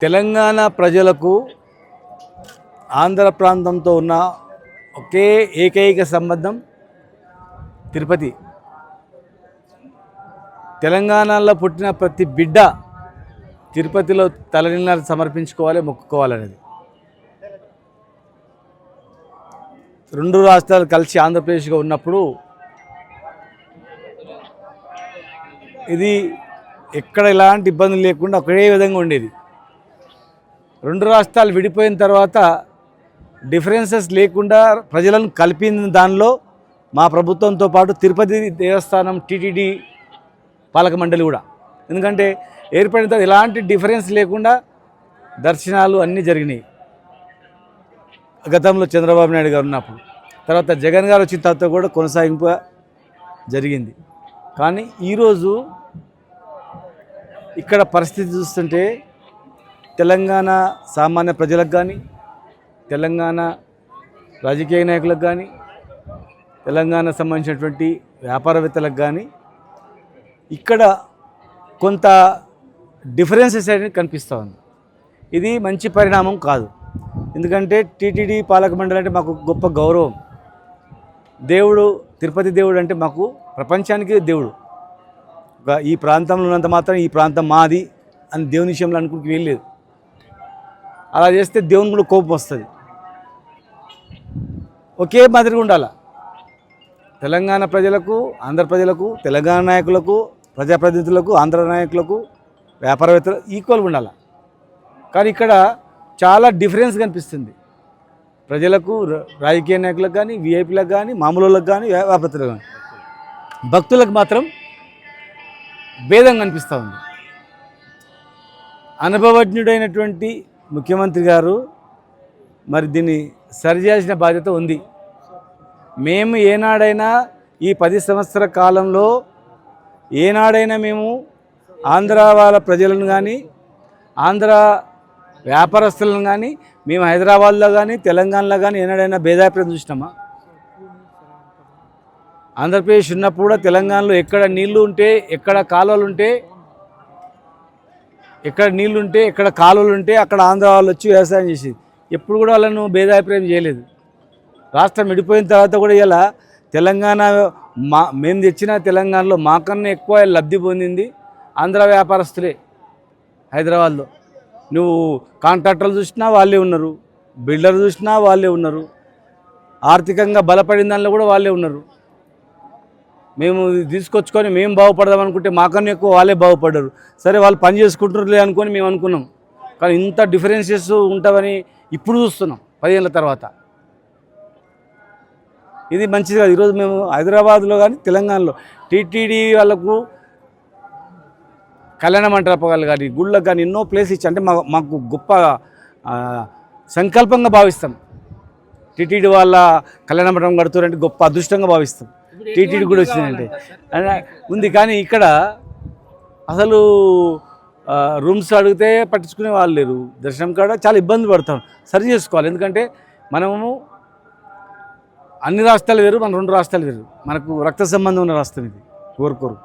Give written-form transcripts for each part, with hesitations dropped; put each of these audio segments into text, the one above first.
తెలంగాణ ప్రజలకు ఆంధ్ర ప్రాంతంతో ఉన్న ఒకే ఏకైక సంబంధం తిరుపతి. తెలంగాణలో పుట్టిన ప్రతి బిడ్డ తిరుపతిలో తలనీలాలు సమర్పించుకోవాలి, మొక్కుకోవాలనేది. రెండు రాష్ట్రాలు కలిసి ఆంధ్రప్రదేశ్గా ఉన్నప్పుడు ఇది ఎక్కడ ఎలాంటి ఇబ్బందులు లేకుండా ఒకే విధంగా ఉండేది. రెండు రాష్ట్రాలు విడిపోయిన తర్వాత డిఫరెన్సెస్ లేకుండా ప్రజలను కలిపిన దానిలో మా ప్రభుత్వంతో పాటు తిరుపతి దేవస్థానం టీటీడీ పాలక మండలి కూడా. ఎందుకంటే ఏర్పడిన తర్వాత ఎలాంటి డిఫరెన్స్ లేకుండా దర్శనాలు అన్నీ జరిగినాయి గతంలో చంద్రబాబు నాయుడు గారు ఉన్నప్పుడు. తర్వాత జగన్ గారు వచ్చిన తర్వాత కూడా కొనసాగింపు జరిగింది. కానీ ఈరోజు ఇక్కడ పరిస్థితి చూస్తుంటే తెలంగాణ సామాన్య ప్రజలకు కానీ, తెలంగాణ రాజకీయ నాయకులకు కానీ, తెలంగాణ సంబంధించినటువంటి వ్యాపారవేత్తలకు కానీ ఇక్కడ కొంత డిఫరెన్సెస్ అనేది కనిపిస్తూ ఉంది. ఇది మంచి పరిణామం కాదు. ఎందుకంటే టీటీడీ పాలక మండలి అంటే మాకు గొప్ప గౌరవం. దేవుడు, తిరుపతి దేవుడు అంటే మాకు ప్రపంచానికి దేవుడు. ఈ ప్రాంతంలో ఉన్నంత మాత్రం ఈ ప్రాంతం మాది అని దేవుని విషయంలో అనుకుంటూ వెళ్ళలేదు. అలా చేస్తే దేవుని కూడా కోపం వస్తుంది. ఒకే మాదిరిగా ఉండాలి. తెలంగాణ ప్రజలకు, ఆంధ్ర ప్రజలకు, తెలంగాణ నాయకులకు, ప్రజాప్రతినిధులకు, ఆంధ్ర నాయకులకు, వ్యాపారవేత్తలు ఈక్వల్గా ఉండాలి. కానీ ఇక్కడ చాలా డిఫరెన్స్ కనిపిస్తుంది. ప్రజలకు, రాజకీయ నాయకులకు కానీ, విఐపీలకు కానీ, మామూలులకు కానీ, వ్యాపారవేత్తలకు కానీ, భక్తులకు మాత్రం భేదం కనిపిస్తూ ఉంది. అనుభవజ్ఞుడైనటువంటి ముఖ్యమంత్రి గారు మరి దీన్ని సరిచేయాల్సిన బాధ్యత ఉంది. మేము ఏనాడైనా ఈ 10 సంవత్సరాల కాలంలో ఏనాడైనా మేము ఆంధ్ర వాళ్ళ ప్రజలను కానీ, ఆంధ్ర వ్యాపారస్తులను కానీ, మేము హైదరాబాద్లో కానీ, తెలంగాణలో కానీ ఏనాడైనా భేదాభిప్రాయం చూసినామా? ఆంధ్రప్రదేశ్ ఉన్నప్పుడు కూడా తెలంగాణలో ఎక్కడ నీళ్లు ఉంటే, ఎక్కడ కాలువలు ఉంటే, ఎక్కడ కాలువలు ఉంటే అక్కడ ఆంధ్ర వాళ్ళు వచ్చి వ్యవసాయం చేసేది. ఎప్పుడు కూడా వాళ్ళను భేదాభిప్రాయం చేయలేదు. రాష్ట్రం విడిపోయిన తర్వాత కూడా ఇలా తెలంగాణ మేము తెచ్చిన తెలంగాణలో మాకన్నా ఎక్కువ లబ్ధి పొందింది ఆంధ్ర వ్యాపారస్తులే. హైదరాబాద్లో నువ్వు కాంట్రాక్టర్లు చూసినా వాళ్ళే ఉన్నారు, బిల్డర్ చూసినా వాళ్ళే ఉన్నారు, ఆర్థికంగా బలపడిన దానిలో కూడా వాళ్ళే ఉన్నారు. మేము తీసుకొచ్చుకొని మేము బాగుపడదాం అనుకుంటే మాకన్నా ఎక్కువ వాళ్ళే బాగుపడ్డారు. సరే వాళ్ళు పని చేసుకుంటున్నారులే అనుకొని మేము అనుకున్నాం. కానీ ఇంత డిఫరెన్సెస్ ఉంటావని ఇప్పుడు చూస్తున్నాం 10 ఏళ్ళ తర్వాత. ఇది మంచిది కాదు. ఈరోజు మేము హైదరాబాద్లో కానీ, తెలంగాణలో టీటీడీ వాళ్ళకు కళ్యాణ మంటపాలు కానీ, గుళ్ళకు కానీ ఎన్నో ప్లేస్ ఇచ్చి అంటే మాకు గొప్ప సంకల్పంగా భావిస్తాం. టీటీడీ వాళ్ళ కళ్యాణ మంటపం కడుతున్నారంటే గొప్ప అదృష్టంగా భావిస్తాం. టీటీడీ కూడా వచ్చిందంటే ఉంది. కానీ ఇక్కడ అసలు రూమ్స్ అడిగితే పట్టించుకునే వాళ్ళు లేరు. దర్శనం కాడ చాలా ఇబ్బంది పడతాం. సరి చేసుకోవాలి. ఎందుకంటే మనము అన్ని రాష్ట్రాలు వేరు, మన 2 రాష్ట్రాలు వేరు. మనకు రక్త సంబంధం ఉన్న రాష్ట్రం ఇది కోరుకోరు.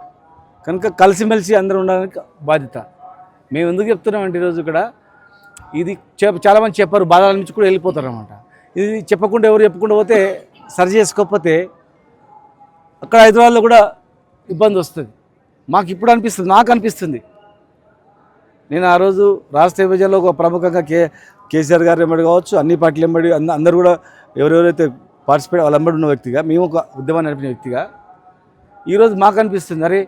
కనుక కలిసిమెలిసి అందరూ ఉండడానికి బాధ్యత. మేము ఎందుకు చెప్తున్నామంటే ఈరోజు ఇక్కడ ఇది చాలామంది చెప్పారు, బాధల నుంచి కూడా వెళ్ళిపోతారు అన్నమాట. ఇది చెప్పకుండా ఎవరు చెప్పకుండా పోతే, సరి చేసుకోకపోతే అక్కడ హైదరాబాద్లో కూడా ఇబ్బంది వస్తుంది. మాకు ఇప్పుడు అనిపిస్తుంది, నాకు అనిపిస్తుంది. నేను ఆ రోజు రాష్ట్ర విభజనలో ఒక ప్రముఖంగా కేసీఆర్ గారు వెంబడి కావచ్చు, అన్ని పార్టీలు వెంబడి అందరూ కూడా ఎవరెవరైతే పార్టిసిపేట్ వాళ్ళ వెంబడి ఉన్న వ్యక్తిగా, మేము ఒక ఉద్యమాన్ని నడిపిన వ్యక్తిగా ఈరోజు మాకు అనిపిస్తుంది, అరే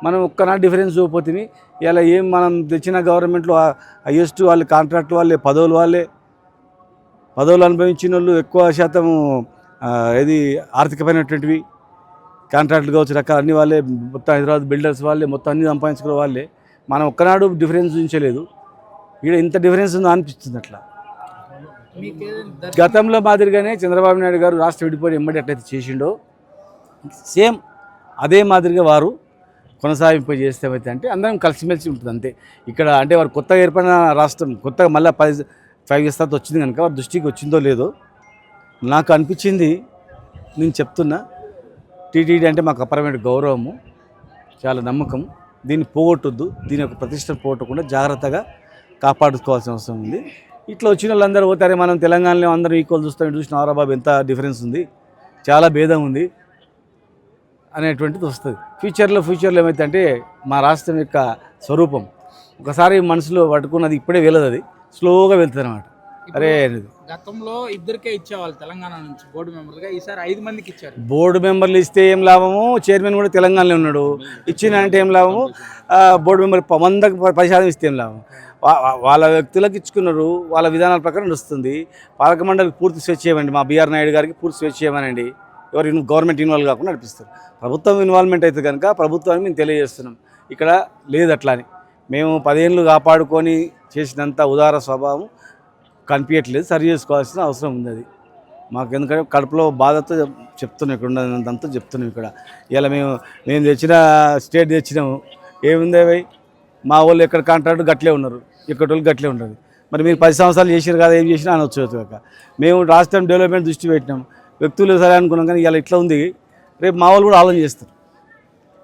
మనం ఒక్కనా డిఫరెన్స్ చూపోతుంది. ఇలా ఏం మనం తెచ్చిన గవర్నమెంట్లో హైయెస్ట్ వాళ్ళు కాంట్రాక్ట్ వాళ్ళే, పదవులు అనుభవించిన వాళ్ళు ఎక్కువ శాతం ఇది ఆర్థికమైనటువంటివి కాంట్రాక్ట్లు కావచ్చు, రకాలు అన్ని వాళ్ళే, మొత్తం హైదరాబాద్ బిల్డర్స్ వాళ్ళే, మొత్తం అన్ని సంపాదించుకునే వాళ్ళే. మనం ఒక్కనాడు డిఫరెన్స్ చూపించలేదు. ఇక్కడ ఇంత డిఫరెన్స్ ఉందో అనిపిస్తుంది. అట్లా గతంలో మాదిరిగానే చంద్రబాబు నాయుడు గారు రాష్ట్ర విడిపోయి ఎమ్మడి ఎట్లయితే చేసిండో సేమ్ అదే మాదిరిగా వారు కొనసాగింపు చేస్తే అంటే అందరం కలిసిమెలిసి ఉంటుంది అంతే. ఇక్కడ అంటే వారు కొత్తగా ఏర్పడిన రాష్ట్రం, కొత్తగా మళ్ళీ 5 years తర్వాత వచ్చింది కనుక వారి దృష్టికి వచ్చిందో లేదో నాకు అనిపించింది. నేను చెప్తున్నా, టీటీడీ అంటే మాకు అపరమైన గౌరవము, చాలా నమ్మకం. దీన్ని పోగొట్టొద్దు. దీని యొక్క ప్రతిష్టను పోగొట్టకుండా జాగ్రత్తగా కాపాడుకోవాల్సిన అవసరం ఉంది. ఇట్లా వచ్చిన వాళ్ళందరూ పోతారే మనం తెలంగాణలో అందరం ఈక్వల్ చూస్తాం, చూసిన బాబు ఎంత డిఫరెన్స్ ఉంది, చాలా భేదం ఉంది అనేటువంటిది వస్తుంది. ఫ్యూచర్లో ఏమైతే అంటే మా రాష్ట్రం యొక్క స్వరూపం ఒకసారి మనసులో పట్టుకున్నది ఇప్పుడే వెళ్ళదు, అది స్లోగా వెళ్తుంది అనమాట. అరే గతంలో ఇద్దరికే ఇచ్చేవాళ్ళు తెలంగాణ నుంచి బోర్డు మెంబర్లుగా, ఈసారి 5 మందికి ఇచ్చారు. బోర్డు మెంబర్లు ఇస్తే ఏం లాభము, చైర్మన్ కూడా తెలంగాణలో ఉన్నాడు, ఇచ్చిన అంటే ఏం లాభము, బోర్డు మెంబర్ 100% ఇస్తే ఏం లాభం. వాళ్ళ వ్యక్తులకు ఇచ్చుకున్నారు, వాళ్ళ విధానాల ప్రకారం వస్తుంది. పాలక మండలికి పూర్తి స్వేచ్ఛ ఇవ్వండి, మా బిఆర్ నాయుడు గారికి పూర్తి స్వేచ్ఛ ఇవ్వనండి, ఎవరు గవర్నమెంట్ ఇన్వాల్వ్ కాకుండా నడిపిస్తారు. ప్రభుత్వం ఇన్వాల్వ్మెంట్ అయితే కనుక ప్రభుత్వాన్ని మేము తెలియజేస్తున్నాం, ఇక్కడ లేదు అట్లా అని. మేము 10 ఏళ్ళు కాపాడుకొని చేసినంత ఉదార స్వభావం కనిపించట్లేదు, సరి చేసుకోవాల్సిన అవసరం ఉంది. అది మాకు ఎందుకంటే కడుపులో బాధతో చెప్తున్నాం, ఇక్కడ ఉన్నదంతా చెప్తున్నాం. ఇక్కడ ఇలా మేము తెచ్చిన స్టేట్ తెచ్చినాము, ఏముంది అవి మా వాళ్ళు ఎక్కడ కాంట్రాక్ట్ గట్లే ఉన్నారు, ఇక్కడ వాళ్ళు గట్లే ఉండదు. మరి మీరు 10 సంవత్సరాలు చేసినారు కదా, ఏం చేసినా అనొచ్చు కాక. మేము రాష్ట్రం డెవలప్మెంట్ దృష్టి పెట్టినాం, వ్యక్తులు సరే అనుకున్నాం, కానీ ఇలా ఇట్లా ఉంది, రేపు మా వాళ్ళు కూడా ఆలోచన చేస్తారు.